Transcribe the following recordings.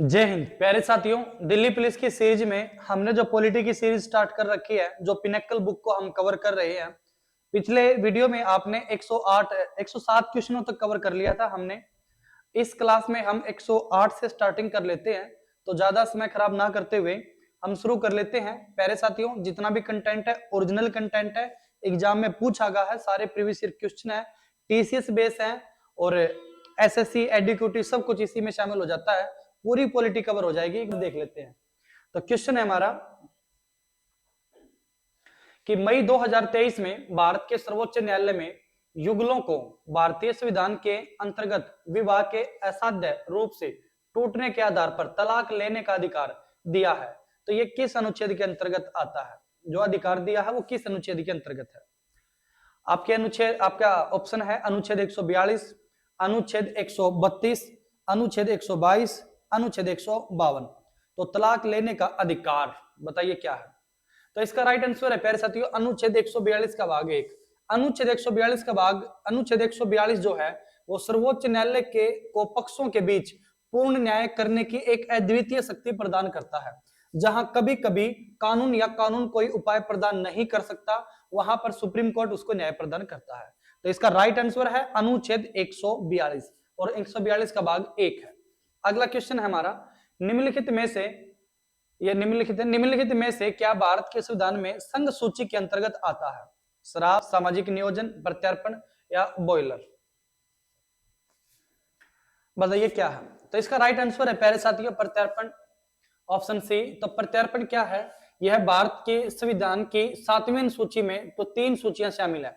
जय हिंद प्यारे साथियों। दिल्ली पुलिस की सीरीज में हमने जो पॉलिटी की सीरीज स्टार्ट कर रखी है, जो पिनक्कल बुक को हम कवर कर रहे हैं। पिछले वीडियो में आपने 108 107 क्वेश्चनों तक कवर कर लिया था हमने। इस क्लास में हम 108 से स्टार्टिंग कर लेते हैं, तो ज्यादा समय खराब ना करते हुए हम शुरू कर लेते हैं। प्यारे साथियों, जितना भी कंटेंट है ओरिजिनल कंटेंट है, एग्जाम में पूछा गया है, सारे प्रीवियस ईयर क्वेश्चन है, टीसीएस बेस है और एसएससी एडुकेटिव सब कुछ इसी में शामिल हो जाता है। पूरी पॉलिटी कवर हो जाएगी, देख लेते हैं। तो क्वेश्चन है हमारा कि मई 2023 में भारत के सर्वोच्च न्यायालय में युगलों को भारतीय संविधान के अंतर्गत विवाह के असाध्य रूप से टूटने के आधार पर तलाक लेने का अधिकार दिया है। तो ये किस अनुच्छेद के अंतर्गत आता है? जो अधिकार दिया है वो किस अनुच्छेद के अंतर्गत है? आपके अनुच्छेद, आपका ऑप्शन है अनुच्छेद 142, अनुच्छेद 132, अनुच्छेद 122, अनुच्छेद 152। तो तलाक लेने का अधिकार बताइए क्या है? तो इसका राइट आंसर है प्यारे साथियों अनुच्छेद 142 का भाग 1। अनुच्छेद 142 का भाग अनुच्छेद 142 जो है वो सर्वोच्च न्यायालय के को पक्षों के बीच पूर्ण न्याय करने की एक अद्वितीय शक्ति प्रदान करता है। जहां कभी कभी कानून या कानून कोई उपाय प्रदान नहीं कर सकता, वहां पर सुप्रीम कोर्ट उसको न्याय प्रदान करता है। तो इसका राइट आंसर है अनुच्छेद 142 और 142 का भाग 1 है। अगला क्वेश्चन है हमारा, निम्नलिखित में से निम्नलिखित में से क्या भारत के संविधान में संघ सूची के अंतर्गत आता है? शराब, सामाजिक नियोजन, प्रत्यार्पण या बॉयलर? बताइए क्या है? तो इसका राइट आंसर है प्यारे साथियों प्रत्यार्पण, ऑप्शन सी। तो प्रत्यार्पण क्या है? यह भारत के संविधान की 7वीं सूची में तो 3 सूचियां शामिल है।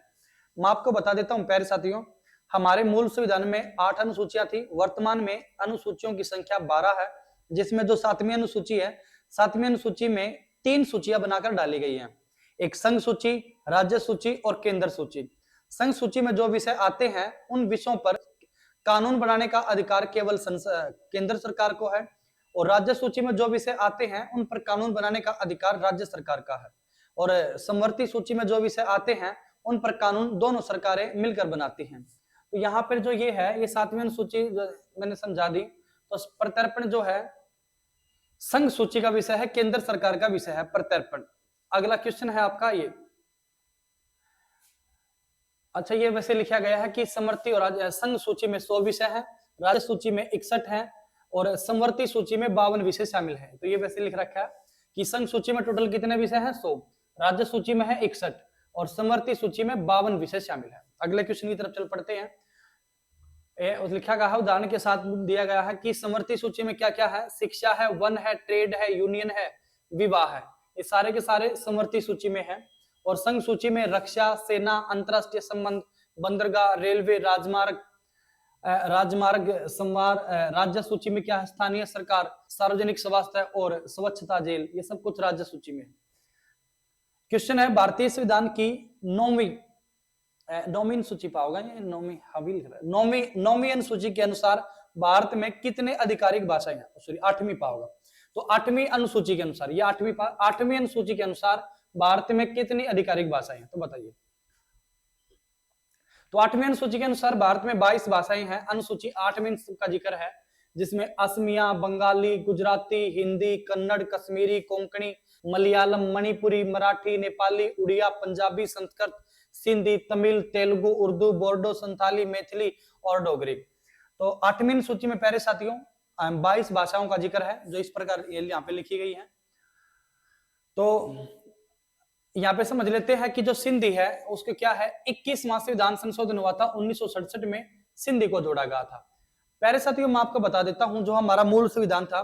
मैं आपको बता देता हूं प्यारे साथियों, हमारे मूल संविधान में 8 अनुसूचियां थी। वर्तमान में अनुसूचियों की संख्या 12 है, जिसमें जो 7वीं अनुसूची है, 7वीं अनुसूची में 3 सूचियां बनाकर डाली गई हैं। एक संघ सूची, राज्य सूची और केंद्र सूची। संघ सूची में जो विषय आते हैं उन विषयों पर कानून बनाने का अधिकार केवल केंद्र सरकार को है, और राज्य सूची में जो विषय आते हैं उन पर कानून बनाने का अधिकार राज्य सरकार का है, और समवर्ती सूची में जो विषय आते हैं उन पर कानून दोनों सरकारें मिलकर बनाती हैं। तो यहाँ पर जो ये है, ये 7वीं अनुसूची मैंने समझा दी। तो प्रत्यर्पण जो है संघ सूची का विषय है, केंद्र सरकार का विषय है प्रत्यर्पण। अगला क्वेश्चन है आपका ये, अच्छा ये वैसे लिखा गया है कि समवर्ती और संघ सूची में 100 विषय हैं, राज्य सूची में 61 हैं और समवर्ती सूची में 52 विषय शामिल हैं। तो ये वैसे लिख रखा है कि संघ सूची में टोटल कितने विषय हैं? 100, राज्य सूची में है 61 और समवर्ती सूची में 52 विषय शामिल है। अगले क्वेश्चन की तरफ चल पड़ते हैं। लिखा गया है, उदाहरण के साथ दिया गया है कि समवर्ती सूची में क्या क्या है? शिक्षा है, वन है, ट्रेड है, यूनियन है, विवाह है। ये सारे के सारे समवर्ती सूची में है। और संघ सूची में रक्षा, सेना, अंतरराष्ट्रीय संबंध, बंदरगाह, रेलवे, राजमार्ग, संवार। राज्य सूची में क्या है? स्थानीय सरकार, सार्वजनिक स्वास्थ्य और स्वच्छता, जेल, ये सब कुछ राज्य सूची में है। क्वेश्चन है, भारतीय संविधान की नौवीं सूची पाओगे, नौवीं अनुसूची के अनुसार भारत में कितने आधिकारिक भाषाएं हैं? सॉरी 8वीं पाओगा। तो 8वीं अनुसूची के अनुसार, ये 8वीं अनुसूची के अनुसार भारत में कितनी आधिकारिक भाषाएं हैं? तो बताइए। तो 8वीं अनुसूची के अनुसार भारत में 22 भाषाएं हैं। अनुसूची 8वीं का जिक्र है, जिसमें असमिया, बंगाली, गुजराती, हिंदी, कन्नड़, कश्मीरी, कोंकणी, मलयालम, मणिपुरी, मराठी, नेपाली, उड़िया, पंजाबी, संस्कृत, सिंधी, तमिल, तेलुगु, उर्दू, बोर्डो, संथाली, मैथिली और डोगरी। तो 8वीं सूची में प्यारे साथियों 22 भाषाओं का जिक्र है, जो इस प्रकार यहाँ पे लिखी गई है। तो यहाँ पे समझ लेते हैं कि जो सिंधी है उसके क्या है, 21वां संविधान संशोधन हुआ था 1967 में, सिंधी को जोड़ा गया था। प्यारे साथियों मैं आपको बता देता हूं, जो हमारा मूल संविधान था,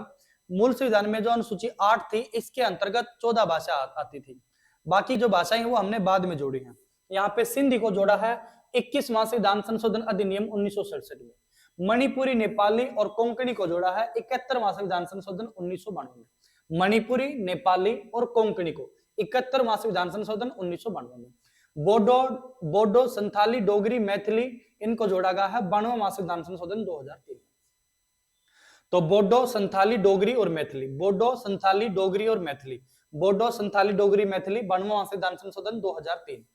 मूल संविधान में जो अनुसूची 8 थी, इसके अंतर्गत 14 भाषा आती थी। बाकी जो भाषाएं वो हमने बाद में जोड़ी हैं। यहाँ पे सिंधी को जोड़ा है 21वां संविधान संशोधन अधिनियम 1967 में। मणिपुरी, नेपाली और कोंकणी को जोड़ा है 71वां संविधान संशोधन 1992 में। मणिपुरी, नेपाली और कोंकणी को 71वां संविधान संशोधन 1992 में। बोडो, संथाली, डोगरी, मैथिली, इनको जोड़ा गया है 92वां संविधान संशोधन 2003। तो बोडो, संथाली, डोगरी और मैथिली, बोडो, संथाली, डोगरी और मैथिली, बोडो, संथाली, डोगरी, मैथिली 92वां संविधान संशोधन 2003।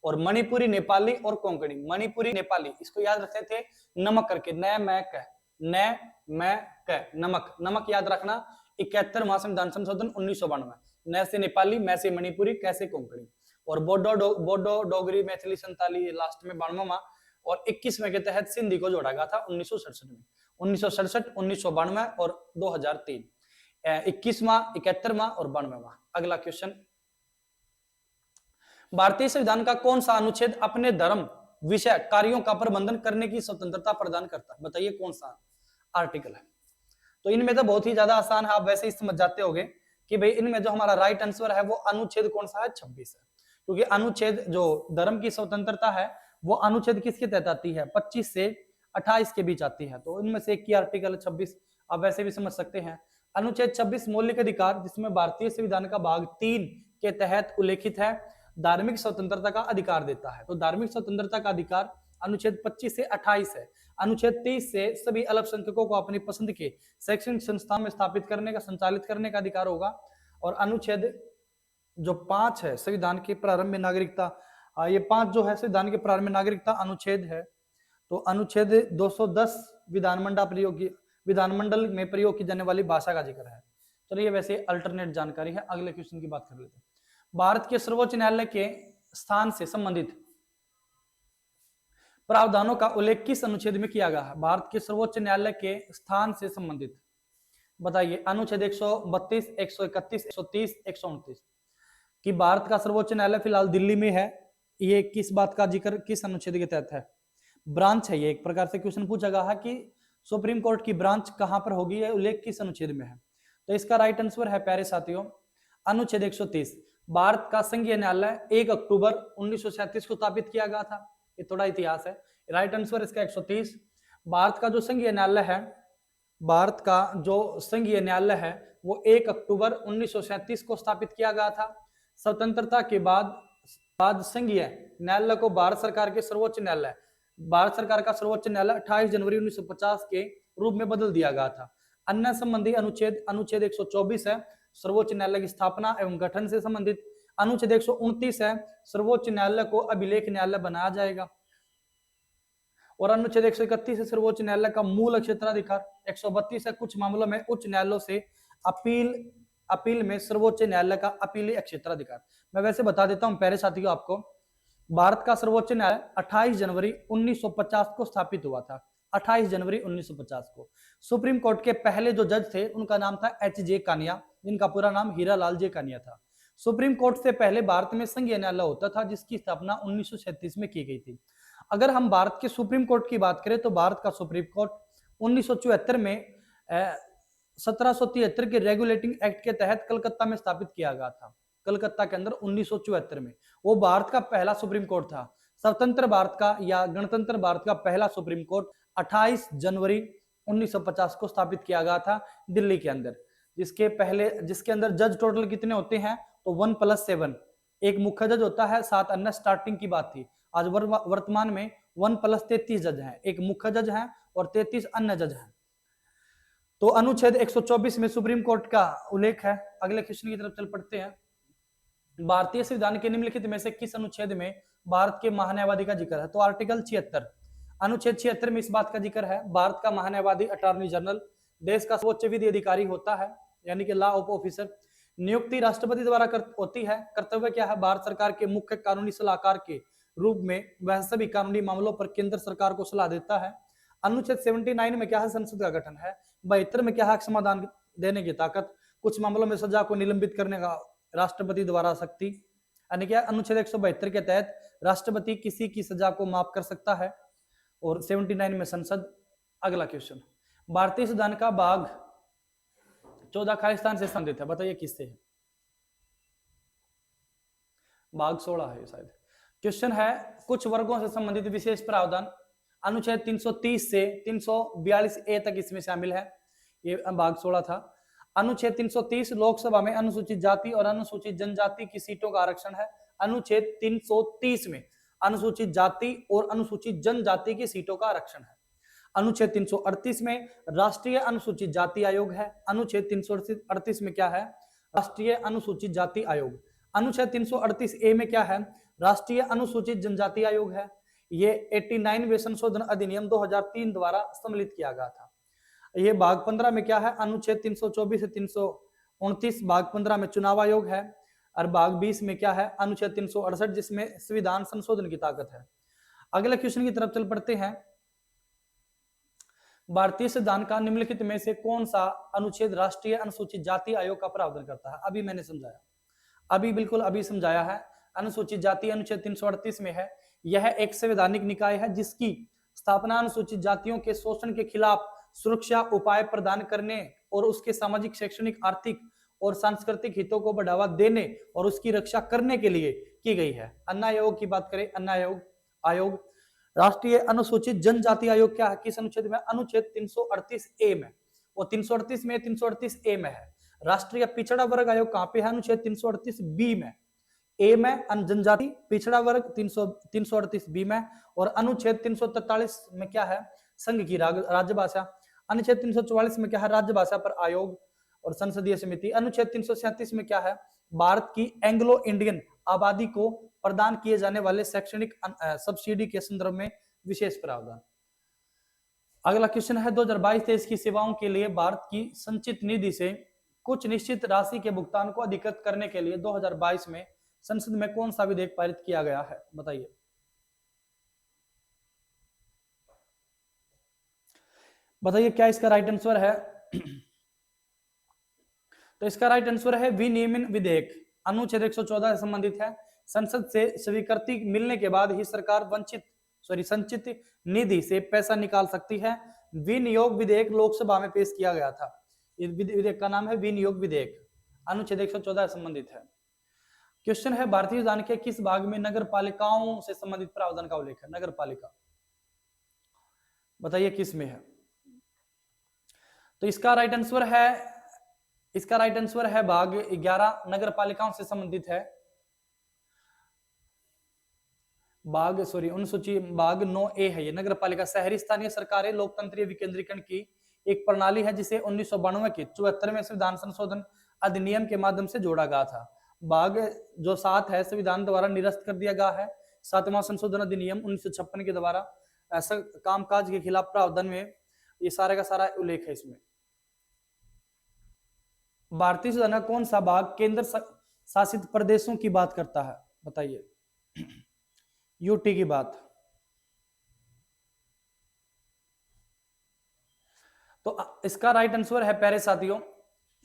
और मणिपुरी, नेपाली और कोंकणी, मणिपुरी, नेपाली, इसको याद रखते थे नमक करके, नया मैक है, न मैं क नमक, नमक याद रखना। 71वां संविधान संशोधन 1992, न से नेपाली, मैं से मणिपुरी, कैसे कोंकणी। और बोडो डोगरी मैथिली संताली लास्ट में 92वां, और 21वें के तहत सिंधी को जोड़ा गया था 1967 में। 1967, 1992 और 2003, 21वां, 71वां और 92वां। अगला क्वेश्चन, भारतीय संविधान का कौन सा अनुच्छेद अपने धर्म विषय कार्यों का प्रबंधन करने की स्वतंत्रता प्रदान करता है? बताइए कौन सा आर्टिकल है। तो इनमें तो बहुत ही ज्यादा आसान है, आप वैसे ही समझ जाते होंगे कि भाई इनमें जो हमारा राइट आंसर है वो अनुच्छेद कौन सा है, 26 है। क्योंकि अनुच्छेद जो धर्म की स्वतंत्रता है वो अनुच्छेद किसके तहत आती है, 25 से 28 के बीच आती है। तो इनमें से एक की आर्टिकल 26, आप वैसे भी समझ सकते हैं। अनुच्छेद 26 मौलिक अधिकार, जिसमें भारतीय संविधान का भाग 3 के तहत उल्लेखित है, धार्मिक स्वतंत्रता का अधिकार देता है। तो धार्मिक स्वतंत्रता का अधिकार अनुच्छेद 25 से 28 है। अनुच्छेद 30 से सभी अल्पसंख्यकों को अपनी पसंद के शैक्षणिक संस्थान में स्थापित करने का, संचालित करने का अधिकार होगा। और अनुच्छेद जो 5 है संविधान के प्रारंभ में नागरिकता, ये 5 जो है संविधान के प्रारंभ में नागरिकता अनुच्छेद है। तो अनुच्छेद 210 विधानमंडल में प्रयोग की जाने वाली भाषा का जिक्र है। चलिए वैसे अल्टरनेट जानकारी है। अगले क्वेश्चन की बात कर लेते हैं। भारत के सर्वोच्च न्यायालय के स्थान से संबंधित प्रावधानों का उल्लेख किस अनुच्छेद में किया गया है? भारत के सर्वोच्च न्यायालय के स्थान से संबंधित बताइए। अनुच्छेद 132, 131, 130, 129 कि भारत का सर्वोच्च न्यायालय फिलहाल दिल्ली में है। ये किस बात का जिक्र किस अनुच्छेद के तहत है? ब्रांच है। ये एक प्रकार से क्वेश्चन पूछा गया है कि सुप्रीम कोर्ट की ब्रांच कहां पर होगी, है उल्लेख किस अनुच्छेद में है। तो इसका राइट आंसर है प्यारे साथियों अनुच्छेद 130। भारत का संघीय न्यायालय 1 अक्टूबर 1937 को स्थापित किया गया था। ये थोड़ा इतिहास है। राइट आंसर इसका 130। भारत का जो संघीय न्यायालय है, भारत का जो संघीय न्यायालय है वो 1 अक्टूबर 1937 को स्थापित किया गया था। स्वतंत्रता के बाद संघीय न्यायालय को भारत सरकार के सर्वोच्च न्यायालय, भारत सरकार का सर्वोच्च न्यायालय 28 जनवरी 1950 के रूप में बदल दिया गया था। अन्य संबंधी अनुच्छेद 124 है, सर्वोच्च न्यायालय की स्थापना एवं गठन से संबंधित। अनुच्छेद 129 है, सर्वोच्च न्यायालय को अभिलेख न्यायालय बनाया जाएगा। और अनुच्छेद 131 है, सर्वोच्च न्यायालय का मूल क्षेत्राधिकार। 132 है, कुछ मामलों में उच्च न्यायालयों से अपील में सर्वोच्च न्यायालय का अपीली क्षेत्राधिकार। मैं वैसे बता देता हूं प्यारे साथियों आपको, भारत का सर्वोच्च न्यायालय 28 जनवरी 1950 को स्थापित हुआ था। 28 जनवरी 1950 को। सुप्रीम कोर्ट के पहले जो जज थे उनका नाम था H.J. कानिया, जिनका पूरा नाम हीरालाल जे कानिया था। सुप्रीम कोर्ट से पहले भारत में संघीय न्यायालय होता था, जिसकी स्थापना 1937 में की गई थी। अगर हम भारत के सुप्रीम कोर्ट की बात करें तो भारत का सुप्रीम कोर्ट 1974 में 1773 के रेगुलेटिंग एक्ट के तहत कलकत्ता में स्थापित किया गया था। कलकत्ता के अंदर 1974 में। वो भारत का पहला सुप्रीम कोर्ट था। स्वतंत्र भारत का या गणतंत्र भारत का पहला सुप्रीम कोर्ट 28 जनवरी 1950 को स्थापित किया गया था दिल्ली के अंदर। जिसके अंदर जज टोटल कितने होते हैं? तो 1+7, एक मुख्य जज होता है, 7 अन्य। स्टार्टिंग की बात थी, आज वर्तमान में 1+33 जज हैं, एक मुख्य जज हैं और 33 अन्य जज हैं। तो अनुच्छेद 124 में सुप्रीम कोर्ट का उल्लेख है। अगले क्वेश्चन की तरफ चल पड़ते हैं। भारतीय संविधान के निम्नलिखित में से किस अनुच्छेद में भारत के महान्यायवादी का जिक्र है? तो आर्टिकल 76, अनुच्छेद 76 में इस बात का जिक्र है। भारत का महान्यायवादी अटॉर्नी जनरल देश का सर्वोच्च विधि अधिकारी होता है, यानी कि लॉ ऑफ ऑफिसर। नियुक्ति राष्ट्रपति द्वारा होती है। कर्तव्य क्या है? भारत सरकार के मुख्य कानूनी सलाहकार के रूप में वह सभी कानूनी मामलों पर केंद्र सरकार को सलाह देता है। अनुच्छेद 79 में क्या है? संसद का गठन है। 72 में क्या है? समाधान देने की ताकत। कुछ मामलों में सजा को निलंबित करने का राष्ट्रपति द्वारा शक्ति, यानी क्या अनुच्छेद 172 के तहत राष्ट्रपति किसी की सजा को माफ कर सकता है। और 79 में संसद। अगला क्वेश्चन, भारतीय संविधान का भाग 14 खालिस्तान से संबंधित है, बताइए किससे है? भाग 16 है शायद। क्वेश्चन है कुछ वर्गों से संबंधित विशेष प्रावधान। अनुच्छेद 330 से 342A तक इसमें शामिल है। ये भाग 16 था। अनुच्छेद 330 लोकसभा में अनुसूचित जाति और अनुसूचित जनजाति की सीटों का आरक्षण है। अनुच्छेद 330 में अनुसूचित जाति और अनुसूचित जनजाति की सीटों का आरक्षण है। अनुच्छेद 338 में राष्ट्रीय अनुसूचित जाति आयोग है। अनुच्छेद 338 में क्या है? राष्ट्रीय अनुसूचित जाति आयोग। अनुच्छेद 338A में क्या है? राष्ट्रीय अनुसूचित जनजाति आयोग है। ये 89वें संशोधन अधिनियम 2003 द्वारा सम्मिलित किया गया था। ये भाग 15 में क्या है, अनुच्छेद 324 से 329 भाग 15 में चुनाव आयोग है। और भाग 20 में क्या है, अनुच्छेद 368 जिसमें संविधान संशोधन की ताकत है। अगले क्वेश्चन की तरफ चल पड़ते हैं। भारतीय संविधान का निम्नलिखित में से कौन सा अनुच्छेद राष्ट्रीय अनुसूचित जाति आयोग का प्रावधान करता है? अभी मैंने समझाया, अभी बिल्कुल अभी समझाया है। अनुसूचित जाति अनुच्छेद 338 में है। यह एक संवैधानिक निकाय है जिसकी स्थापना अनुसूचित जातियों के शोषण के खिलाफ सुरक्षा उपाय प्रदान करने और उसके सामाजिक, शैक्षणिक, आर्थिक और सांस्कृतिक हितों को बढ़ावा देने और उसकी रक्षा करने के लिए की गई है। अन्ना आयोग की बात करें, अन्ना आयोग राष्ट्रीय अनुसूचित जनजाति आयोग क्या है, किस अनुच्छेद में? अनुच्छेद 338 ए में। वो 338 में, 338 ए में है। राष्ट्रीय पिछड़ा वर्ग आयोग कहां पे है? अनुच्छेद 338 बी में। ए में जनजाति पिछड़ा वर्ग 338 बी में, और अनुच्छेद 343 में क्या है? संघ की राज्यभाषा। अनुच्छेद 344 में क्या है? राज्यभाषा पर आयोग और संसदीय समिति। अनुच्छेद 337 में क्या है? भारत की एंग्लो इंडियन आबादी को प्रदान किए जाने वाले शैक्षणिक सब्सिडी के संदर्भ में विशेष प्रावधान। अगला क्वेश्चन है 2022-23 की सेवाओं के लिए भारत की संचित निधि से कुछ निश्चित राशि के भुगतान को अधिकृत करने के लिए 2022 में संसद में कौन सा विधेयक पारित किया गया है? बताइए। बताइए क्या इसका राइट आंसर है? तो इसका राइट आंसर है विनियमन विधेयक। अनुच्छेद 114 से संबंधित है। संसद से स्वीकृति मिलने के बाद ही सरकार संचित निधि से पैसा निकाल सकती है। विनियोग विधेयक लोकसभा में पेश किया गया था। इस विधेयक का नाम है विनियोग विधेयक, अनुच्छेद 114 से संबंधित है। क्वेश्चन है भारतीय संविधान के किस भाग में नगर पालिकाओं से संबंधित प्रावधान का उल्लेख है? नगर पालिका, बताइए किस में है? तो इसका राइट आंसर है भाग 11 नगर पालिकाओं से संबंधित है। भाग अनुसूची भाग 9A है ये। नगर पालिका शहरी स्थानीय सरकारें लोकतंत्रीय विकेंद्रीकरण की एक प्रणाली है जिसे 1992 के 74वें संविधान संशोधन अधिनियम के माध्यम से जोड़ा गया था। भाग जो 7 है संविधान द्वारा निरस्त कर दिया गया है। 7वां संशोधन अधिनियम 1956 के द्वारा ऐसा कामकाज के खिलाफ प्रावधान में ये सारे का सारा उल्लेख है इसमें। भारतीय संविधान का कौन सा भाग केंद्र शासित प्रदेशों की बात करता है? बताइए। यूटी की बात। तो इसका राइट आंसर है प्यारे साथियों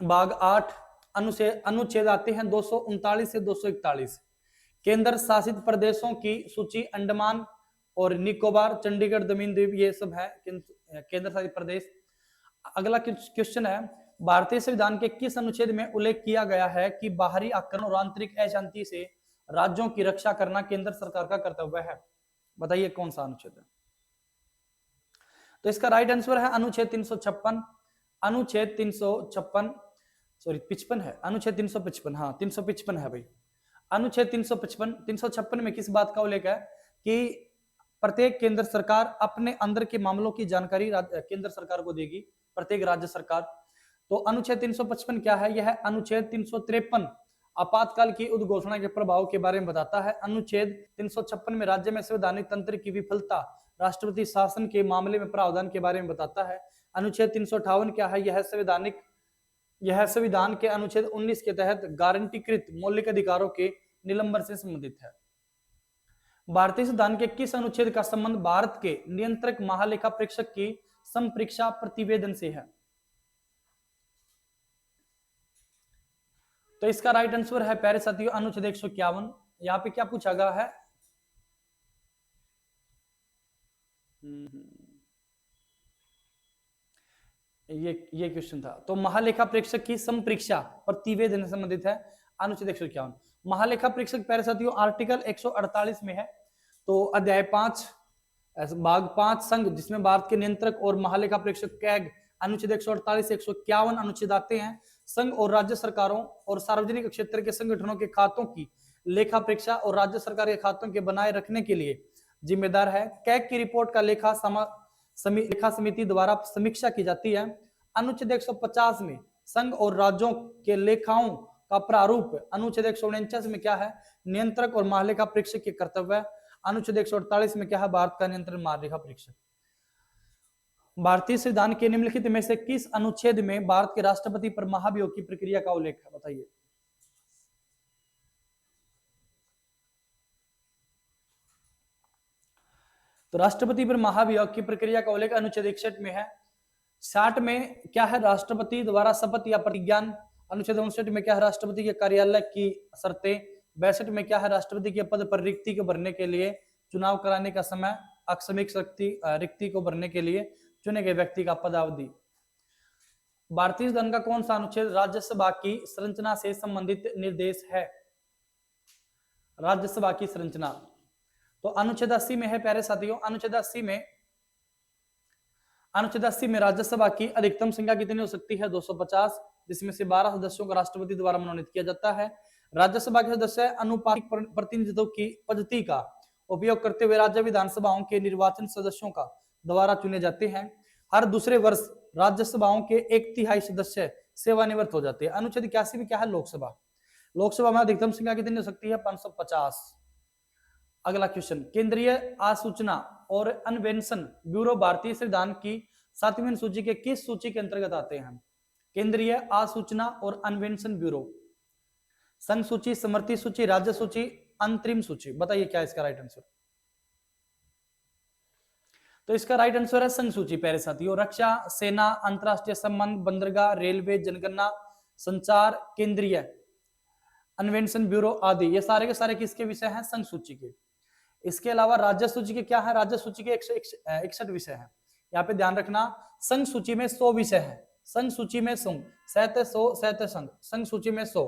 भाग 8 अनुच्छेद आते हैं 239 से 241। केंद्र शासित प्रदेशों की सूची अंडमान और निकोबार, चंडीगढ़, दमन द्वीप ये सब है केंद्र शासित प्रदेश। अगला क्वेश्चन है भारतीय संविधान के किस अनुच्छेद में उल्लेख किया गया है कि बाहरी आक्रमण और आंतरिक अशांति से राज्यों की रक्षा करना केंद्र सरकार का कर्तव्य है? बताइए कौन सा अनुच्छेद है? तो इसका राइट आंसर है अनुच्छेद 356। अनुच्छेद 356 55 है। अनुच्छेद 355, हाँ 355 है भाई। अनुच्छेद 356 में किस बात का उल्लेख है कि प्रत्येक केंद्र सरकार अपने अंदर के मामलों की जानकारी केंद्र सरकार को देगी, प्रत्येक राज्य सरकार। तो अनुच्छेद 355 क्या है? यह अनुच्छेद 353 आपातकाल की उद्घोषणा के प्रभाव के बारे में बताता है। अनुच्छेद 356 में राज्य में संवैधानिक तंत्र की विफलता, राष्ट्रपति शासन के मामले में प्रावधान के बारे में बताता है। अनुच्छेद 358 क्या है? यह संविधान के अनुच्छेद 19 के तहत गारंटीकृत मौलिक अधिकारों के निलंबन से संबंधित है। भारतीय संविधान के किस अनुच्छेद का संबंध भारत के नियंत्रक महालेखा परीक्षक की संपरीक्षा प्रतिवेदन से है? तो इसका राइट आंसर है प्यारे साथियों अनुच्छेद 151। यहाँ पे क्या पूछा गया है? ये क्वेश्चन था। तो महालेखा परीक्षक की संपरीक्षा प्रतिवेदन से संबंधित है अनुच्छेद 151। महालेखा परीक्षक प्यारे साथियों आर्टिकल 148 में है। तो अध्याय 5 भाग 5 संघ जिसमें भारत के नियंत्रक और महालेखा परीक्षक कैग अनुच्छेद 148 से 151 अनुच्छेद आते हैं। संघ और राज्य सरकारों और सार्वजनिक क्षेत्र के संगठनों के खातों की लेखा परीक्षा और राज्य सरकार के खातों के बनाए रखने के लिए जिम्मेदार है। कैग की रिपोर्ट का लेखा समिति द्वारा समीक्षा की जाती है। अनुच्छेद 150 में संघ और राज्यों के लेखाओं का प्रारूप। अनुच्छेद 149 में क्या है? नियंत्रक और महालेखा परीक्षक के कर्तव्य। अनुच्छेद 148 में क्या है? भारत का नियंत्रण महालेखा परीक्षक। भारतीय संविधान के निम्नलिखित में से किस अनुच्छेद में भारत के राष्ट्रपति पर महाभियोग की प्रक्रिया का उल्लेख है, बताइए। तो राष्ट्रपति पर महाभियोग की प्रक्रिया का उल्लेख अनुच्छेद 61 में है। 60 में क्या है, राष्ट्रपति द्वारा शपथ या प्रतिज्ञान। अनुच्छेद 59 में क्या है, राष्ट्रपति के कार्यालय की शर्तें। 62 में क्या है, राष्ट्रपति के पद पर रिक्ति को भरने के लिए चुनाव कराने का समय। अक्षमिक रिक्ति को भरने के लिए चुने गए व्यक्ति का पदावधि। भारतीय संविधान का कौन सा अनुच्छेद राज्यसभा की संरचना से संबंधित निर्देश है? राज्यसभा की संरचना तो अनुच्छेद 80 में है प्यारे साथियों। अनुच्छेद 80 में राज्यसभा की अधिकतम संख्या कितनी हो सकती है? 250, जिसमें से 12 सदस्यों को राष्ट्रपति द्वारा मनोनीत किया जाता है। राज्यसभा के सदस्य अनुपातिक प्रतिनिधित्व की पद्धति का उपयोग करते हुए राज्य विधानसभाओं के निर्वाचन सदस्यों का द्वारा चुने जाते हैं। हर दूसरे वर्ष राज्यसभाओं के 1/3 सदस्य सेवानिवृत्त हो जाते हैं। अनुच्छेद 81 में क्या है, लोकसभा में अधिकतम संख्या कितनी हो सकती है? 550। अगला क्वेश्चन, केंद्रीय आसूचना और अन्वेषण ब्यूरो भारतीय संविधान की 7वीं सूची के किस सूची के अंतर्गत आते हैं? केंद्रीय आसूचना और अन्वेषण ब्यूरो। संघ सूची, समर्थित सूची, राज्य सूची, अंतरिम सूची। बताइए क्या इसका राइट आंसर? तो इसका राइट आंसर है संघ सूची प्यारे साथियों। रक्षा, सेना, अंतरराष्ट्रीय संबंध, बंदरगाह, रेलवे, जनगणना, संचार, केंद्रीय अन्वेषण ब्यूरो आदि, ये सारे के सारे किसके विषय हैं? संघ सूची के। इसके अलावा राज्य सूची के क्या है? राज्य सूची के 161 विषय हैं। यहाँ पे ध्यान रखना, संघ सूची में 100 विषय हैं। संघ सूची में 100, सहते 100, सहते संघ। संघ सूची में 100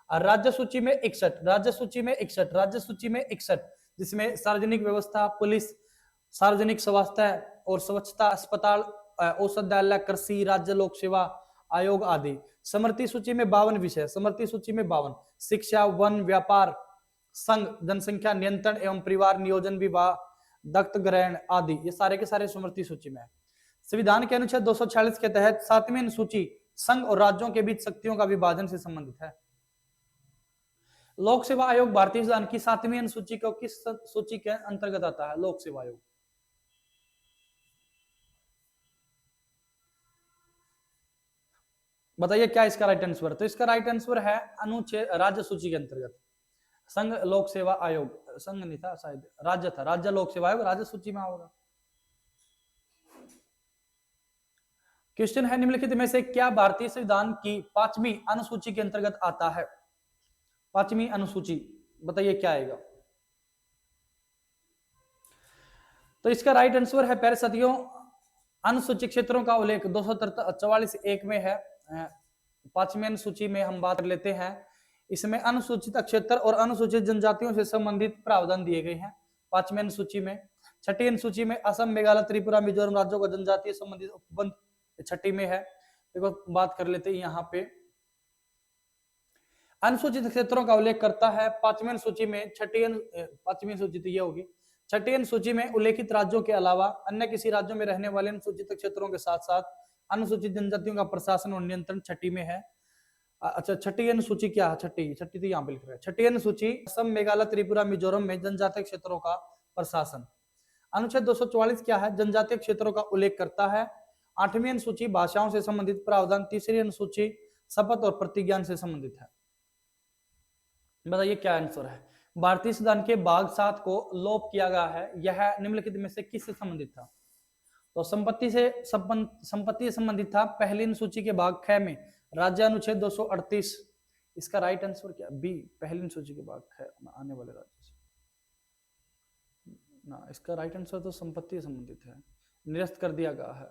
और राज्य सूची में 61, राज्य सूची में 61, राज्य सूची में 61, जिसमें सार्वजनिक व्यवस्था, पुलिस, सार्वजनिक स्वास्थ्य और स्वच्छता, अस्पताल, औषधालय, कृषि, राज्य लोक सेवा आयोग आदि। समर्थित सूची में 52 विषय, समर्थित सूची में 52, शिक्षा, वन, व्यापार, संघ, जनसंख्या नियंत्रण एवं परिवार नियोजन विभाग, दत्तक ग्रहण आदि, ये सारे के सारे समर्थित सूची में है। संविधान के अनुच्छेद 246 के तहत 7वीं अनुसूची संघ और राज्यों के बीच शक्तियों का विभाजन से संबंधित है। लोक सेवा आयोग भारतीय संविधान की 7वीं अनुसूची को किस सूची के अंतर्गत आता है? लोक सेवा आयोग। बताइए क्या इसका राइट आंसर? तो इसका राइट आंसर है अनुच्छेद राज्य सूची के अंतर्गत। संघ लोक सेवा आयोग, संघ नहीं था शायद, राज्य था, राज्य लोक सेवा आयोग राज्य सूची में होगा। क्वेश्चन है, निम्नलिखित में से क्या भारतीय संविधान की 5वीं अनुसूची के अंतर्गत आता है? 5वीं अनुसूची, बताइए क्या आएगा? तो इसका राइट आंसर है प्यारे साथियों, अनुसूचित क्षेत्रों का उल्लेख 244(1) में है। 5वीं अनुसूची में हम बात कर लेते हैं। इसमें अनुसूचित क्षेत्र और अनुसूचित जनजातियों से संबंधित प्रावधान दिए गए हैं 5वीं अनुसूची में। 6ठी अनुसूची में असम, मेघालय, त्रिपुरा, मिजोरम राज्यों को जनजातीय संबंधित उपबंध 6ठी में है। देखो बात कर लेते हैं यहाँ पे, अनुसूचित क्षेत्रों का उल्लेख करता है 5वीं अनुसूची में। 5वीं अनुसूची तो ये होगी। 6ठी अनुसूची में उल्लेखित राज्यों के अलावा अन्य किसी राज्यों में रहने वाले अनुसूचित क्षेत्रों के साथ साथ अनुसूचित जनजातियों का प्रशासन और नियंत्रण 6ठी में है। अच्छा, 6ठी अनुसूची क्या है? छठी तो यहाँ पे लिख रहा है। 6ठी अनुसूची असम, मेघालय, त्रिपुरा, मिजोरम में जनजातीय क्षेत्रों का प्रशासन। अनुच्छेद 244 क्या है? जनजातीय क्षेत्रों का उल्लेख करता है। 8वीं अनुसूची भाषाओं से संबंधित प्रावधान। 3री अनुसूची शपथ और प्रतिज्ञान से संबंधित है। बताइए क्या आंसर है? भारतीय संविधान के भाग 7 को लोप किया गया है, यह निम्नलिखित में से किससे संबंधित था? तो संपत्ति से संबंधित था। पहली अनुसूची के भाग 6 में राज्य अनुच्छेद 238, इसका राइट आंसर क्या? बी, पहली अनुसूची के भाग 6 में आने वाले राज्य से ना, इसका राइट आंसर तो संपत्ति से संबंधित है, निरस्त कर दिया गया है।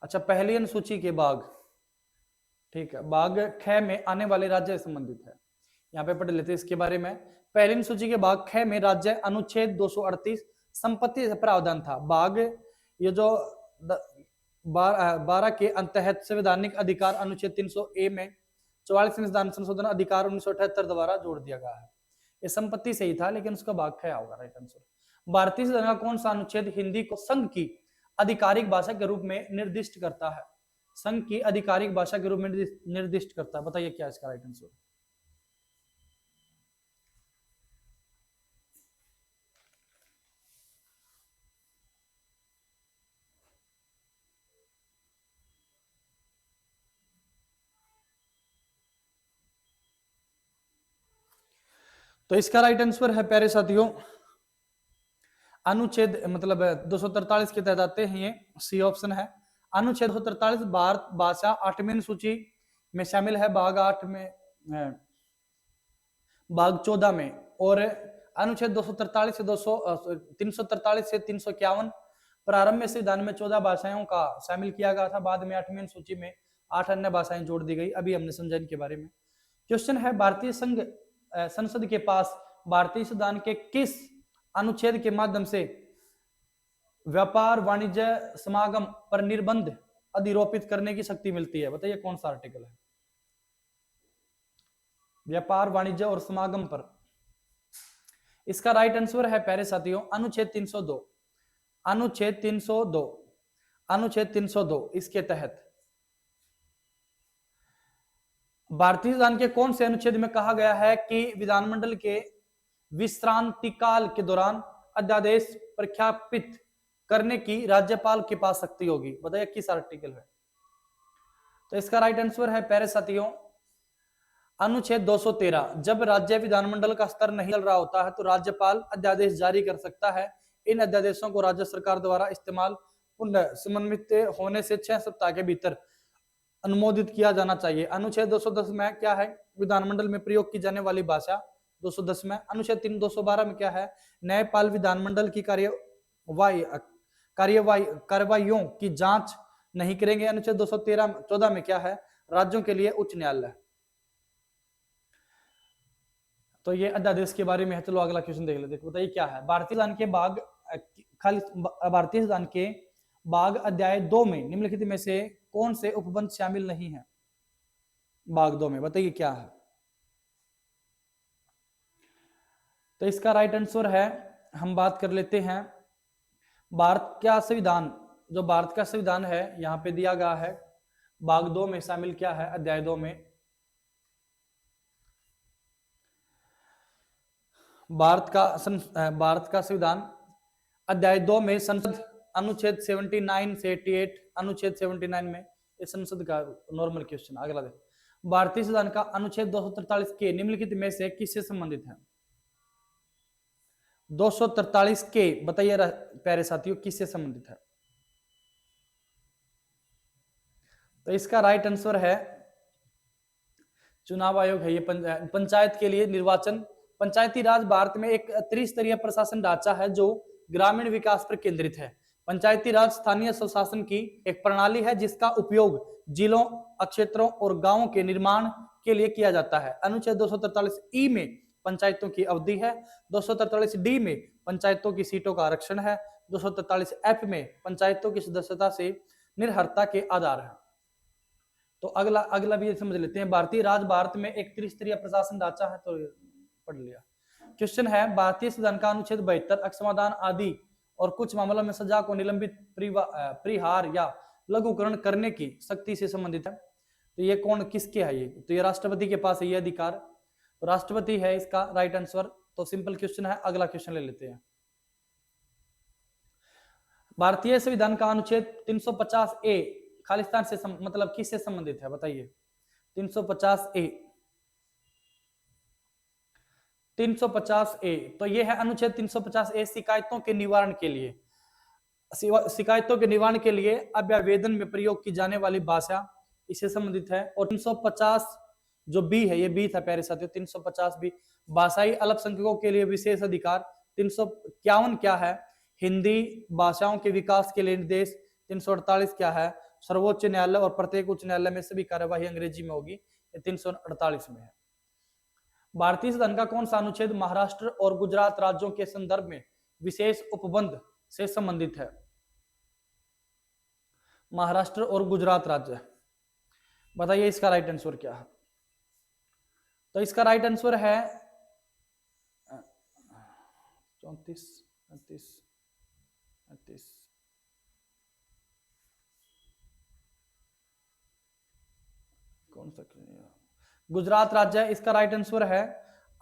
अच्छा, पहली अनुसूची के भाग, ठीक है, भाग 6 में आने वाले राज्य से संबंधित है। यहाँ पे पढ़ लेते हैं इसके बारे में। पहली अनुसूची के भाग 6 में राज्य अनुच्छेद 238 संपत्ति से प्रावधान था। भाग ये जो 12 के अंतर्गत संवैधानिक अधिकार अनुच्छेद 300A में 44 संविधान संशोधन अधिकार 1978 द्वारा जोड़ दिया गया है। ये संपत्ति से ही था, लेकिन उसका भाग 6 होगा राइट आंसर। भारतीय संविधान का कौन सा अनुच्छेद हिंदी को संघ की आधिकारिक भाषा के रूप में निर्दिष्ट करता है? संघ की आधिकारिक भाषा के रूप में निर्दिष्ट करता है। बताइए क्या इसका राइट आंसर? तो इसका राइट आंसर है प्यारे साथियों अनुच्छेद मतलब 243 के तहत आते हैं, ये सी ऑप्शन है। अनुच्छेद 243 भारत भाषा 8वीं अनुसूची में शामिल है, भाग 8 में भाग 14 में। और अनुच्छेद 243 से 343 से 351 प्रारंभ में संविधान में 14 भाषाओं का शामिल किया गया था, बाद में 8वीं सूची में 8 अन्य भाषाएं जोड़ दी गई। अभी हमने समझा इनके बारे में। क्वेश्चन है भारतीय संसद के पास भारतीय संविधान के किस अनुच्छेद के माध्यम से व्यापार वाणिज्य समागम पर निर्बंध अधिरोपित करने की शक्ति मिलती है? बताइए कौन सा आर्टिकल है? व्यापार वाणिज्य और समागम पर। इसका राइट आंसर है प्यारे साथियों अनुच्छेद 302। अनुच्छेद 302, अनुच्छेद 302 इसके तहत भारतीय संविधान के कौन से अनुच्छेद में कहा गया है कि विधानमंडल के विश्रांति काल के दौरान अध्यादेश प्रख्यापित करने की राज्यपाल के पास शक्ति होगी? बताइए किस आर्टिकल है? तो इसका राइट आंसर है प्यारे साथियों अनुच्छेद 213। जब राज्य विधानमंडल का स्तर नहीं चल रहा होता है तो राज्यपाल अध्यादेश जारी कर सकता है। इन अध्यादेशों को राज्य सरकार द्वारा इस्तेमाल पुनः समन्वित होने से 6 सप्ताह के भीतर अनुमोदित किया जाना चाहिए। अनुच्छेद 210 में क्या है? विधानमंडल में प्रयोग की जाने वाली भाषा। 210 में। अनुच्छेद 212 में क्या है? न्यायपाल विधानमंडल की कार्यवाहियों की जांच नहीं करेंगे। अनुच्छेद 214 में क्या है? राज्यों के लिए उच्च न्यायालय। तो ये अध्यादेश के बारे में है। चलो अगला क्वेश्चन देख लेते हैं। बताइए क्या है? भारतीय संविधान के भाग खाली भारतीय संविधान के भाग अध्याय 2 में निम्नलिखित में से कौन से उपबंध शामिल नहीं है? भाग 2 में बताइए क्या है? तो इसका राइट आंसर है, हम बात कर लेते हैं भारत का संविधान। जो भारत का संविधान है यहां पे दिया गया है भाग 2 में शामिल क्या है? अध्याय 2 में भारत का संविधान अध्याय 2 में संसद अनुच्छेद 79 से 88, अनुच्छेद 79 में इस संसद का नॉर्मल क्वेश्चन। अगला देखो, भारतीय संविधान का अनुच्छेद 243 के निम्नलिखित में से किससे संबंधित है? 243 के बताइए प्यारे साथियों किससे संबंधित है? तो इसका राइट आंसर है चुनाव आयोग है। ये पंचायत के लिए निर्वाचन। पंचायती राज भारत में एक त्रिस्तरीय प्रशासन ढांचा है जो ग्रामीण विकास पर केंद्रित है। पंचायती राज स्थानीय स्वशासन की एक प्रणाली है जिसका उपयोग जिलों, क्षेत्रों और गांवों के निर्माण के लिए किया जाता है। अनुच्छेद 243 ई में पंचायतों की अवधि है। 243 डी में पंचायतों की सीटों का आरक्षण है। 243 एफ में पंचायतों की सदस्यता से निर्भरता के आधार है। तो अगला भी समझ लेते हैं। भारतीय राज भारत में एक त्रिस्तरीय प्रशासन ढांचा है। तो पढ़ लिया। क्वेश्चन है भारतीय संविधान का अनुच्छेद 72 अक्षमादान आदि और कुछ मामलों में सजा को निलंबित, परिहार या लघुकरण करने की शक्ति से संबंधित है। तो ये कौन किसके है? ये तो ये राष्ट्रपति के पास है ये अधिकार। तो राष्ट्रपति है इसका राइट आंसर। तो सिंपल क्वेश्चन है। अगला क्वेश्चन ले लेते हैं। भारतीय संविधान का अनुच्छेद 350 ए खालिस्तान से मतलब किससे संबंधित है? बताइए। 350 ए, 350 ए तो ये है अनुच्छेद 350 ए शिकायतों के निवारण के लिए। शिकायतों के निवारण के लिए अभ्यावेदन में प्रयोग की जाने वाली भाषा इससे संबंधित है। और 350 जो बी है, ये बी था प्यारे साथियों। 350 बी भाषाई अल्पसंख्यकों के लिए विशेष अधिकार। 351 क्या है? हिंदी भाषाओं के विकास के लिए निर्देश। 348 क्या है? सर्वोच्च न्यायालय और प्रत्येक उच्च न्यायालय में सभी कार्यवाही अंग्रेजी में होगी। 348 में है। भारतीय संविधान का कौन सा अनुच्छेद महाराष्ट्र और गुजरात राज्यों के संदर्भ में विशेष उपबंध से संबंधित है? महाराष्ट्र और गुजरात राज्य। बताइए इसका राइट आंसर क्या है? तो इसका राइट आंसर है 34, 38, 38। कौन सा गुजरात राज्य है। इसका राइट आंसर है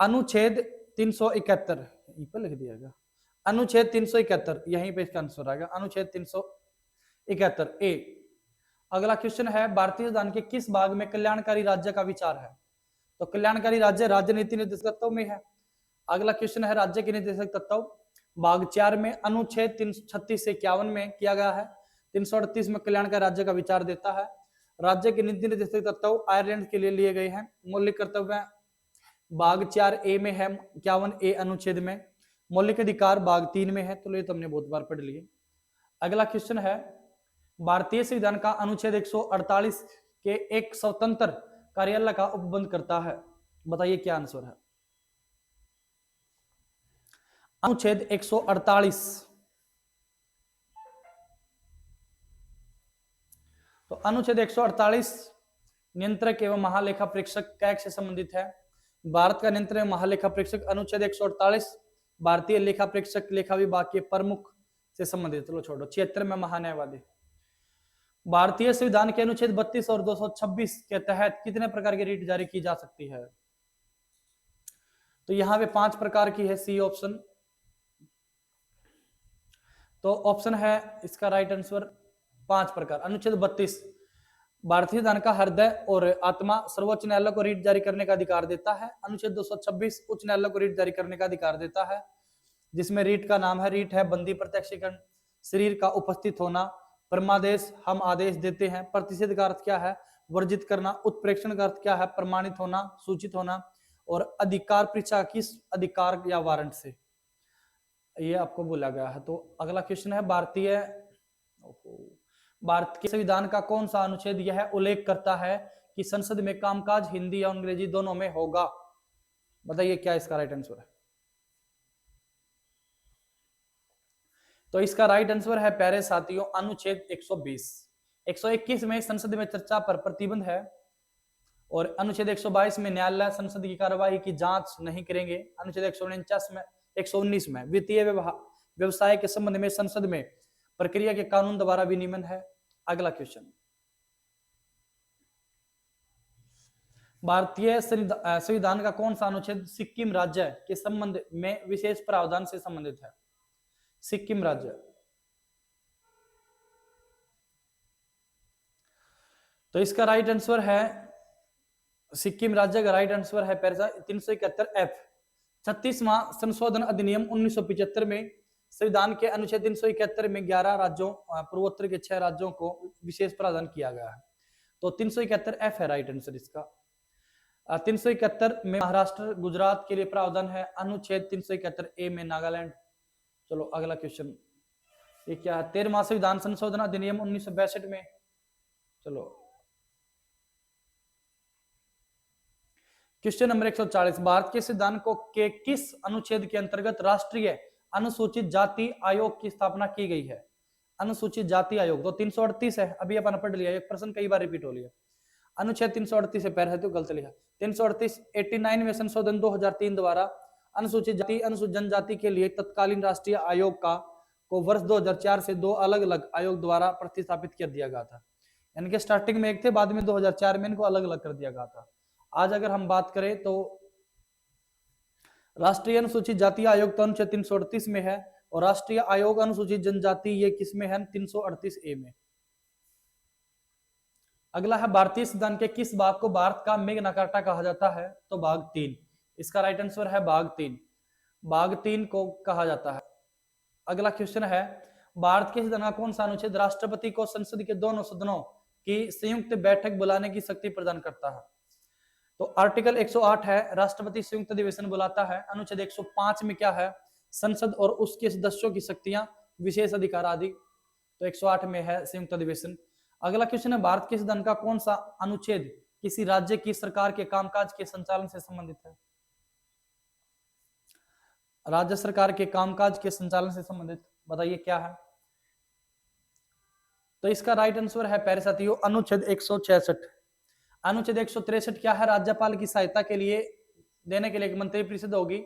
अनुच्छेद 371। यहीं पर लिख दिया गया अनुच्छेद 371, यहीं पे इसका आंसर आएगा अनुच्छेद 371 ए। अगला क्वेश्चन है भारतीय संविधान के किस भाग में कल्याणकारी राज्य का विचार है? तो कल्याणकारी राज्य राजनीति निर्देशकत्व में है। अगला क्वेश्चन है राज्य के निर्देशक तत्व। भाग 4 में अनुच्छेद 336 से 51 में किया गया है। 338 में कल्याण का राज्य का विचार देता है। राज्य के नीति निर्देशक तत्व आयरलैंड के लिए गए हैं। मौलिक कर्तव्य भाग 4A में है, 51A अनुच्छेद में। मौलिक अधिकार भाग 3 में है, तो ये तुमने बहुत बार पढ़ लिए। अगला क्वेश्चन है भारतीय संविधान का अनुच्छेद 148 के एक स्वतंत्र कार्यालय का उपबंध करता है। बताइए क्या आंसर है। अनुच्छेद 148, तो अनुच्छेद 148 नियंत्रक एवं महालेखा परीक्षक कैग से संबंधित है। भारत का नियंत्रक एवं महालेखा परीक्षक अनुच्छेद 148 भारतीय लेखा परीक्षक लेखा विभाग के प्रमुख से संबंधित। चलो छोड़ो। 76 में महान्यायवादी। भारतीय संविधान के अनुच्छेद 32 और 226 के तहत कितने प्रकार की रीट जारी की जा सकती है? तो यहां पे 5 प्रकार की है, सी ऑप्शन। तो ऑप्शन है इसका राइट आंसर 5 प्रकार। अनुच्छेद 32 भारतीय संविधान का हृदय और आत्मा सर्वोच्च न्यायालय को रीट जारी करने का अधिकार देता है। अनुच्छेद 226 उच्च न्यायालय को रीट जारी करने का अधिकार देता है, जिसमें रीट का नाम है, रीट है बंदी प्रत्यक्षीकरण, शरीर का उपस्थित होना, परमादेश हम आदेश देते हैं, प्रतिषेध का अर्थ क्या है, वर्जित करना, उत्प्रेक्षण का अर्थ क्या है, प्रमाणित होना, सूचित होना, और अधिकार परीक्षा किस अधिकार या वारंट से, ये आपको बोला गया है। तो अगला क्वेश्चन है भारत के संविधान का कौन सा अनुच्छेद यह उल्लेख करता है कि संसद में कामकाज हिंदी या अंग्रेजी दोनों में होगा? बताइए क्या इसका राइट आंसर है। तो इसका राइट आंसर है प्यारे साथियों अनुच्छेद 120। 121 में संसद में चर्चा पर प्रतिबंध है, और अनुच्छेद 122 में न्यायालय संसद की कार्यवाही की जांच नहीं करेंगे। अनुच्छेद 119 में वित्तीय व्यवसाय के संबंध में संसद में प्रक्रिया के कानून द्वारा विनियमन है। अगला क्वेश्चन, भारतीय संविधान का कौन सा अनुच्छेद सिक्किम राज्य के संबंध में विशेष प्रावधान से संबंधित है? सिक्किम राज्य। तो इसका राइट आंसर है, सिक्किम राज्य का राइट आंसर है 371F। 36वां संशोधन अधिनियम 1975 में संविधान के अनुच्छेद 371 में 11 राज्यों पूर्वोत्तर के 6 राज्यों को विशेष प्रावधान किया गया है। तो 371F है राइट आंसर इसका। 371 में महाराष्ट्र गुजरात के लिए प्रावधान है। अनुच्छेद 371A में नागालैंड। चलो अगला क्वेश्चन, ये क्या है? 13वां संविधान संशोधन अधिनियम 1962 में। चलो क्वेश्चन नंबर 140, भारत के संविधान को के किस अनुच्छेद के अंतर्गत राष्ट्रीय अनुसूचित जाति आयोग की स्थापना की गई है? अनुसूचित जाति आयोग तो 338 है, अभी अपन पढ़ लिया, एक प्रश्न कई बार रिपीट हो लिया। अनुच्छेद 338 से पैर है तो गलत लिखा। 338 89 में संशोधन 2003 द्वारा अनुसूचित जाति अनुसूचित जनजाति के लिए तत्कालीन राष्ट्रीय आयोग को वर्ष 2004 से 2 अलग अलग आयोग द्वारा प्रतिस्थापित कर दिया गया था। यानी कि स्टार्टिंग में एक थे, बाद में 2004 में इनको अलग अलग कर दिया गया था। आज अगर हम बात करें तो राष्ट्रीय अनुसूचित जाति आयोग तो अनुच्छेद 338 में है, और राष्ट्रीय आयोग अनुसूचित जनजाति ये किस में है? 338A में। अगला है भारतीय संविधान के किस भाग को भारत का मैग्ना कार्टा कहा जाता है? तो भाग 3। इसका राइट आंसर है भाग 3। भाग 3 को कहा जाता है। अगला क्वेश्चन है भारत के संविधान का कौन सा अनुच्छेद राष्ट्रपति को संसद के दोनों सदनों की संयुक्त बैठक बुलाने की शक्ति प्रदान करता है? तो आर्टिकल 108 है, राष्ट्रपति संयुक्त अधिवेशन बुलाता है। अनुच्छेद 105 में क्या है? संसद और उसके सदस्यों की शक्तियां, विशेष अधिकार आदि। तो 108 में है संयुक्त अधिवेशन। अगला क्वेश्चन है भारत के संविधान का कौन सा अनुच्छेद किसी राज्य की सरकार के कामकाज के संचालन से संबंधित है? राज्य सरकार के कामकाज के संचालन से संबंधित, बताइए क्या है? तो इसका राइट आंसर है प्यारे साथियों अनुच्छेद 166। अनुच्छेद 163 क्या है? राज्यपाल की सहायता के लिए देने के लिए एक मंत्री परिषद होगी।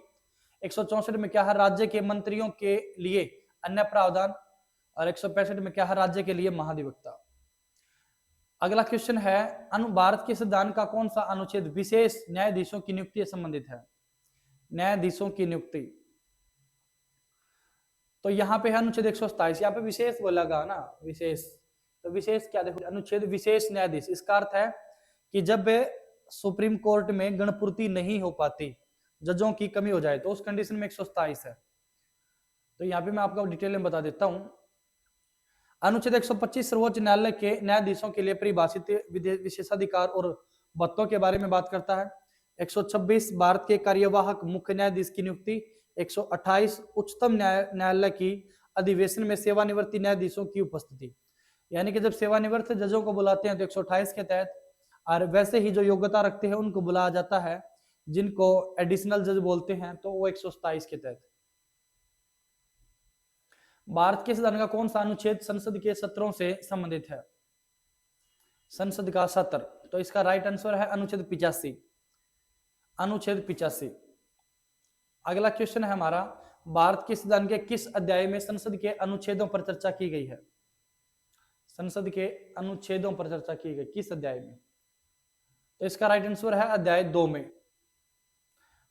164 में क्या है? राज्य के मंत्रियों के लिए अन्य प्रावधान। और 165 में क्या है? राज्य के लिए महाधिवक्ता। अगला क्वेश्चन है भारत के संविधान का कौन सा अनुच्छेद विशेष न्यायाधीशों की नियुक्ति से संबंधित है? न्यायाधीशों की नियुक्ति तो यहाँ पे है अनुच्छेद 127। यहाँ पे विशेष बोला गया ना, विशेष। तो विशेष क्या देखो, अनुच्छेद विशेष न्यायाधीश, इसका अर्थ है कि जब सुप्रीम कोर्ट में गणपूर्ति नहीं हो पाती जजों की कमी हो जाए, तो उस कंडीशन में 127 है। तो यहाँ पे मैं आपको डिटेल में बता देता हूं। अनुच्छेद 125 सर्वोच्च न्यायालय के न्यायाधीशों के लिए परिभाषित विशेषाधिकार और भत्तों के बारे में बात करता है। 126 भारत के कार्यवाहक मुख्य न्यायाधीश की नियुक्ति। 128 उच्चतम न्यायालय की अधिवेशन में सेवानिवृत्ति न्यायाधीशों की उपस्थिति, यानी कि जब सेवानिवृत्त जजों को बुलाते हैं तो 128 के तहत, और वैसे ही जो योग्यता रखते हैं उनको बुलाया जाता है, जिनको एडिशनल जज बोलते हैं, तो वो 127 के तहत। भारत के संविधान का कौन सा अनुच्छेद संसद के सत्रों से संबंधित है? संसद का सत्र, तो इसका राइट आंसर है अनुच्छेद 85। अनुच्छेद 85। अगला क्वेश्चन है हमारा, भारत के संविधान के किस अध्याय में संसद के अनुच्छेदों पर चर्चा की गई है? संसद के अनुच्छेदों पर चर्चा की गई किस अध्याय में? तो इसका राइट आंसर है अध्याय 2 में।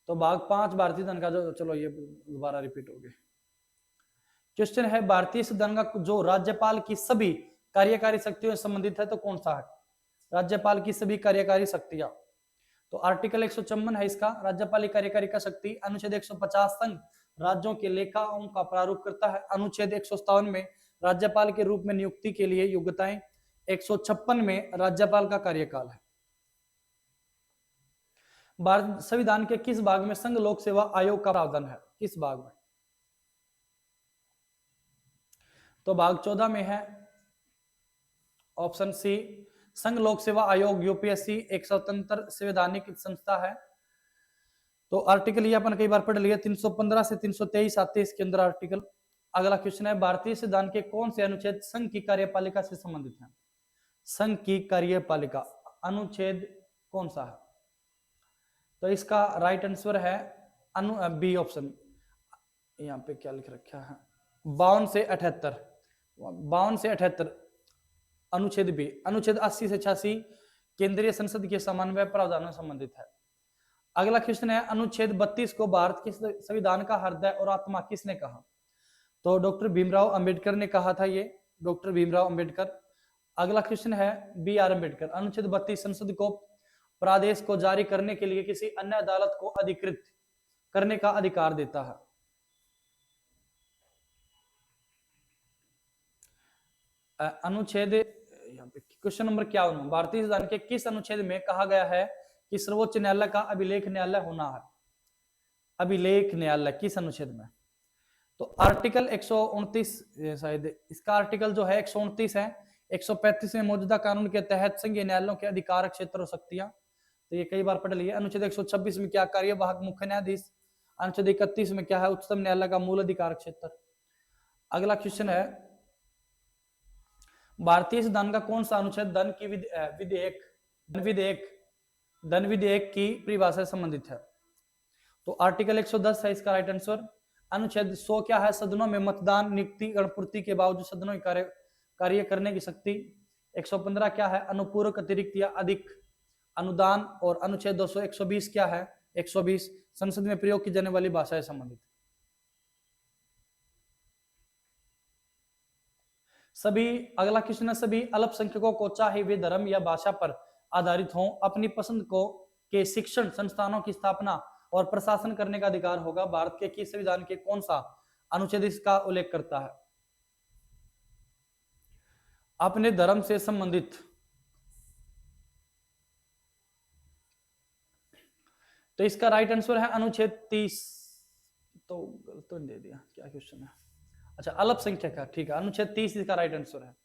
तो भाग 5 भारतीय संविधान का जो, चलो ये दोबारा रिपीट हो गया। क्वेश्चन है, भारतीय संविधान का जो राज्यपाल की सभी कार्यकारी शक्तियों से संबंधित है तो कौन सा है? राज्यपाल की सभी कार्यकारी शक्तियां, तो आर्टिकल 154 है इसका, राज्यपाल की कार्यकारी का शक्ति। अनुच्छेद 150 संघ राज्यों के लेखाओं का प्रारूप करता है। अनुच्छेद 157 में राज्यपाल के रूप में नियुक्ति के लिए योग्यताएं। 156 में राज्यपाल का कार्यकाल है। भारत संविधान के किस भाग में संघ लोक सेवा आयोग का प्रावधान है? किस भाग में? तो भाग 14 में है, ऑप्शन सी। संघ लोक सेवा आयोग यूपीएससी एक स्वतंत्र संवैधानिक संस्था है। तो आर्टिकल ये अपन कई बार पढ़ लिया, 315 से 323 आते हैं इसके अंदर आर्टिकल। अगला क्वेश्चन है, भारतीय संविधान के कौन से अनुच्छेद संघ की कार्यपालिका से संबंधित है? संघ की कार्यपालिका अनुच्छेद कौन सा है? तो इसका राइट आंसर है बी ऑप्शन। यहाँ पे क्या लिख रखा है, 52 से 78। 52 से 78 अनुच्छेद बी। अनुच्छेद 80 से 86 केंद्रीय संसद के समन्वय प्रावधानों से संबंधित है। अगला क्वेश्चन है, अनुच्छेद 32 को भारत के संविधान का हृदय और आत्मा किसने कहा? तो डॉक्टर भीमराव अंबेडकर ने कहा था ये, डॉक्टर भीमराव अंबेडकर। अगला क्वेश्चन है, बी आर अंबेडकर। अनुच्छेद 32 संसद को प्रादेश को जारी करने के लिए किसी अन्य अदालत को अधिकृत करने का अधिकार देता है। अनुच्छेद, यहाँ पे क्वेश्चन नंबर 51, भारतीय संविधान के किस अनुच्छेद में कहा गया है कि सर्वोच्च न्यायालय का अभिलेख न्यायालय होना है? अभिलेख न्यायालय किस अनुच्छेद में? तो आर्टिकल 129, शायद इसका आर्टिकल जो है 129 है। 135 में मौजूदा कानून के तहत संघीय न्यायालयों के अधिकार, क्षेत्र और शक्तियां, तो ये कई बार पढ़ लिए। अनुच्छेद 126 में क्या, कार्यवाहक मुख्य न्यायाधीश। अनुच्छेद 31 में क्या है, उच्चतम न्यायालय का मूल अधिकार क्षेत्र। अगला क्वेश्चन है, भारतीय संविधान का कौन सा अनुच्छेद धन की विधेयक की परिभाषा से संबंधित है? तो आर्टिकल 110 है इसका राइट आंसर। अनुच्छेद 100 क्या है, सदनों में मतदान, नियुक्ति, गणपूर्ति के बावजूद सदनों की कार्य करने की शक्ति। 115 क्या है, अनुपूरक, अतिरिक्त या अधिक अनुदान। और अनुच्छेद 200 120 क्या है, 120 संसद में प्रयोग की जाने वाली भाषा से संबंधित। सभी, अगला क्वेश्चन है, सभी अल्पसंख्यकों को चाहे वे धर्म या भाषा पर आधारित हों, अपनी पसंद के शिक्षण संस्थानों की स्थापना और प्रशासन करने का अधिकार होगा। भारत के किस संविधान के कौन सा अनुच्छेद इसका उल्लेख करता है? अपने धर्म से संबंधित। तो इसका राइट आंसर है अनुच्छेद 30। तो गलत तो दे दिया, क्या क्वेश्चन है? अच्छा, अल्पसंख्यक का, ठीक है, अनुच्छेद 30 इसका राइट आंसर है।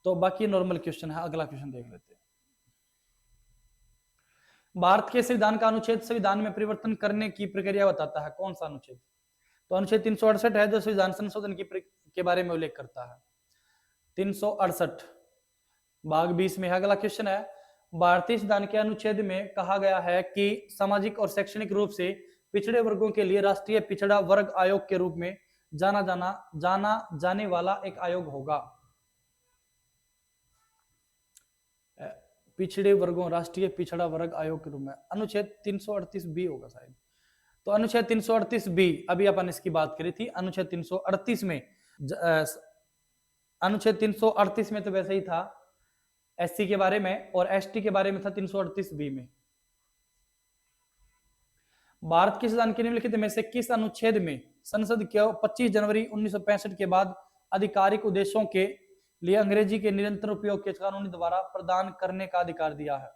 तो बाकी नॉर्मल क्वेश्चन है। अगला क्वेश्चन देख लेते हैं। भारत के संविधान का अनुच्छेद संविधान में परिवर्तन करने की प्रक्रिया बताता है, कौन सा अनुच्छेद? तो अनुच्छेद 368 है जो संविधान संशोधन के बारे में उल्लेख करता है। 368 भाग 20 में है। अगला क्वेश्चन है, भारतीय संविधान के अनुच्छेद में कहा गया है कि सामाजिक और शैक्षणिक रूप से पिछड़े वर्गों के लिए राष्ट्रीय पिछड़ा वर्ग आयोग के रूप में जाना जाने वाला एक आयोग होगा। पिछड़े वर्गों, राष्ट्रीय पिछड़ा वर्ग आयोग के रूप में अनुच्छेद 338 बी होगा शायद। तो अनुच्छेद 338 बी, अभी अपन इसकी बात करी थी। अनुच्छेद 338 में अनुच्छेद 338 में तो वैसे ही था एससी के बारे में, और एसटी के बारे में था 338 बी में। भारत के संविधान के निम्नलिखित में से किस अनुच्छेद में संसद को 25 जनवरी 1965 के बाद आधिकारिक उद्देश्यों के लिए अंग्रेजी के निरंतर उपयोग के कानूनी द्वारा प्रदान करने का अधिकार दिया है?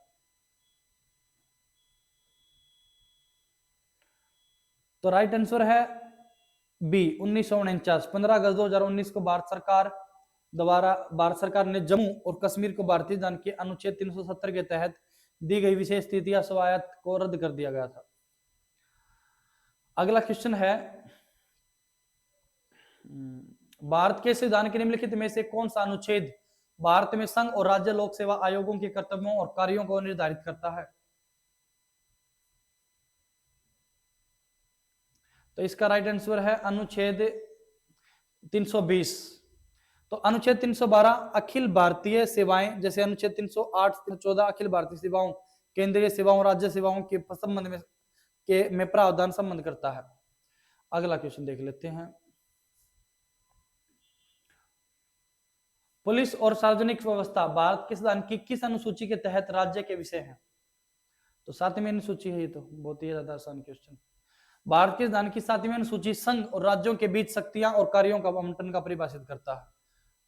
तो राइट आंसर है बी 1949। 15 अगस्त 2019 को भारत सरकार ने जम्मू और कश्मीर को भारतीय संविधान के अनुच्छेद 370 के तहत दी गई विशेष स्थिति या स्वायत्त को रद्द कर दिया गया था। अगला क्वेश्चन है, भारत के संविधान के निम्नलिखित में से कौन सा अनुच्छेद भारत में संघ और राज्य लोक सेवा आयोगों के कर्तव्यों और कार्यों को निर्धारित करता है? तो इसका राइट आंसर है अनुच्छेद 320। तो अनुच्छेद 312 अखिल भारतीय सेवाएं, जैसे अनुच्छेद 308 314 अखिल भारतीय सेवाओं, केंद्रीय सेवाओं, राज्य सेवाओं के संबंध में प्रावधान संबंध करता है। अगला क्वेश्चन देख लेते हैं, पुलिस और सार्वजनिक व्यवस्था भारत के संविधान की किस अनुसूची के तहत राज्य के विषय हैं? तो 7वीं अनुसूची है। ये तो बहुत ही ज्यादा आसान क्वेश्चन। भारत के संविधान की 7वीं अनुसूची संघ और राज्यों के बीच शक्तियां और कार्यों का आवंटन का परिभाषित करता है।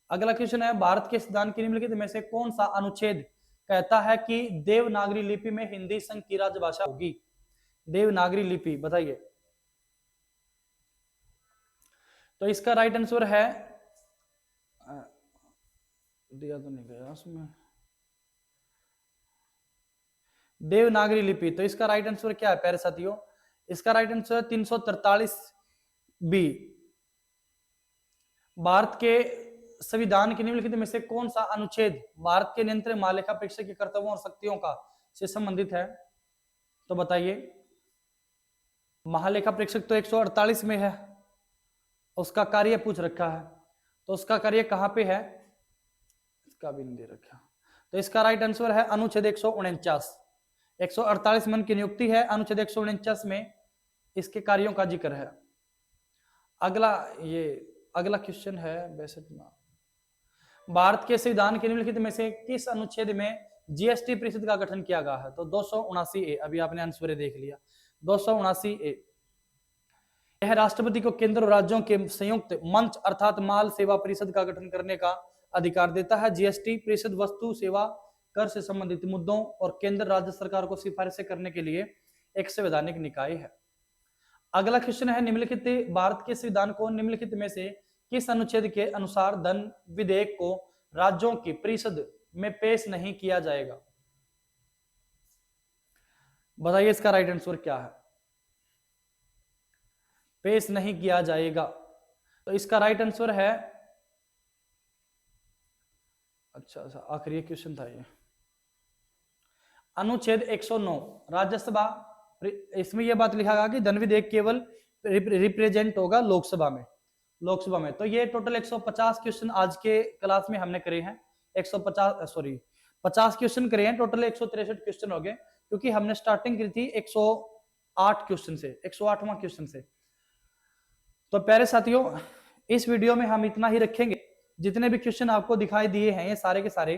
अगला क्वेश्चन है, भारत के संविधान की निम्नलिखित में से कौन सा अनुच्छेद कहता है कि देवनागरी लिपि में हिंदी संघ की राजभाषा होगी? देवनागरी लिपि बताइए। तो इसका राइट आंसर है, दिया तो नहीं गया उसमें, देवनागरी लिपि। तो इसका राइट आंसर क्या है प्यारे साथियों? इसका राइट आंसर 343 बी। भारत के संविधान के निम्नलिखित में से कौन सा अनुच्छेद भारत के नियंत्रण महालेखा परीक्षक के कर्तव्यों और शक्तियों का से संबंधित है? तो बताइए। महालेखा परीक्षक तो 148 में है, उसका कार्य पूछ रखा है, तो उसका कार्य कहां पे है? इसका भी नहीं दे रखा। तो इसका राइट आंसर है अनुच्छेद 149। 148 में की नियुक्ति है, अनुच्छेद 149 में इसके कार्यों का जिक्र है। अगला क्वेश्चन है 62। भारत के संविधान के निम्नलिखित में से किस अनुच्छेद में जीएसटी परिषद का गठन किया गया है? तो 279 अभी आपने आंसर देख लिया, 279 यह राष्ट्रपति को केंद्र और राज्यों के संयुक्त मंच अर्थात माल सेवा परिषद का गठन करने का अधिकार देता है। जीएसटी परिषद वस्तु सेवा कर से संबंधित मुद्दों और केंद्र राज्य सरकार को सिफारिशें करने के लिए एक संवैधानिक निकाय है। अगला क्वेश्चन है, निम्नलिखित भारत के संविधान को निम्नलिखित में से किस अनुच्छेद के अनुसार धन विधेयक को राज्यों की परिषद में पेश नहीं किया जाएगा? बताइए इसका राइट आंसर क्या है? पेश नहीं किया जाएगा। तो इसका राइट आंसर है, अच्छा आखिरी क्वेश्चन था ये, अनुच्छेद 109 राज्यसभा। इसमें यह बात लिखा गया कि धन विधेयक केवल रिप्रेजेंट होगा लोकसभा में। तो ये टोटल 150 क्वेश्चन आज के क्लास में हमने करे हैं। 50 क्वेश्चन करे हैं, टोटल 163 क्वेश्चन हो गए, क्योंकि हमने स्टार्टिंग की थी 108 क्वेश्चन से, 108वां क्वेश्चन से। तो प्यारे साथियों, इस वीडियो में हम इतना ही रखेंगे। जितने भी क्वेश्चन आपको दिखाई दिए हैं ये सारे के सारे,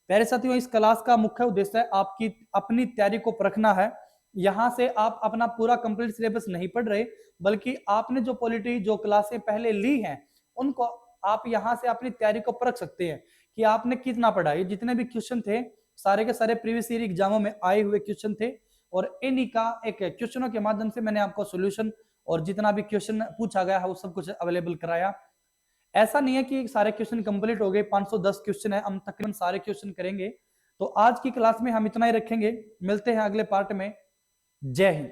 प्यारे साथियों इस क्लास का मुख्य उद्देश्य है आपकी अपनी तैयारी को परखना है। यहां से आप अपना पूरा कंप्लीट सिलेबस नहीं पढ़ रहे, बल्कि आपने जो पॉलिटी जो क्लासें पहले ली हैं उनको आप यहां से अपनी तैयारी को परख सकते हैं कि आपने कितना पढ़ा। ये जितने भी क्वेश्चन थे सारे के सारे प्रीवियस ईयर एग्जामों में आए हुए क्वेश्चन थे, और इन्हीं का एक क्वेश्चनों के माध्यम से मैंने आपको सोल्यूशन और जितना भी क्वेश्चन पूछा गया है वो सब कुछ अवेलेबल कराया। ऐसा नहीं है कि सारे क्वेश्चन कंप्लीट हो गए, 510 क्वेश्चन है, हम तकरीबन सारे क्वेश्चन करेंगे। तो आज की क्लास में हम इतना ही रखेंगे, मिलते हैं अगले पार्ट में। जय हिंद।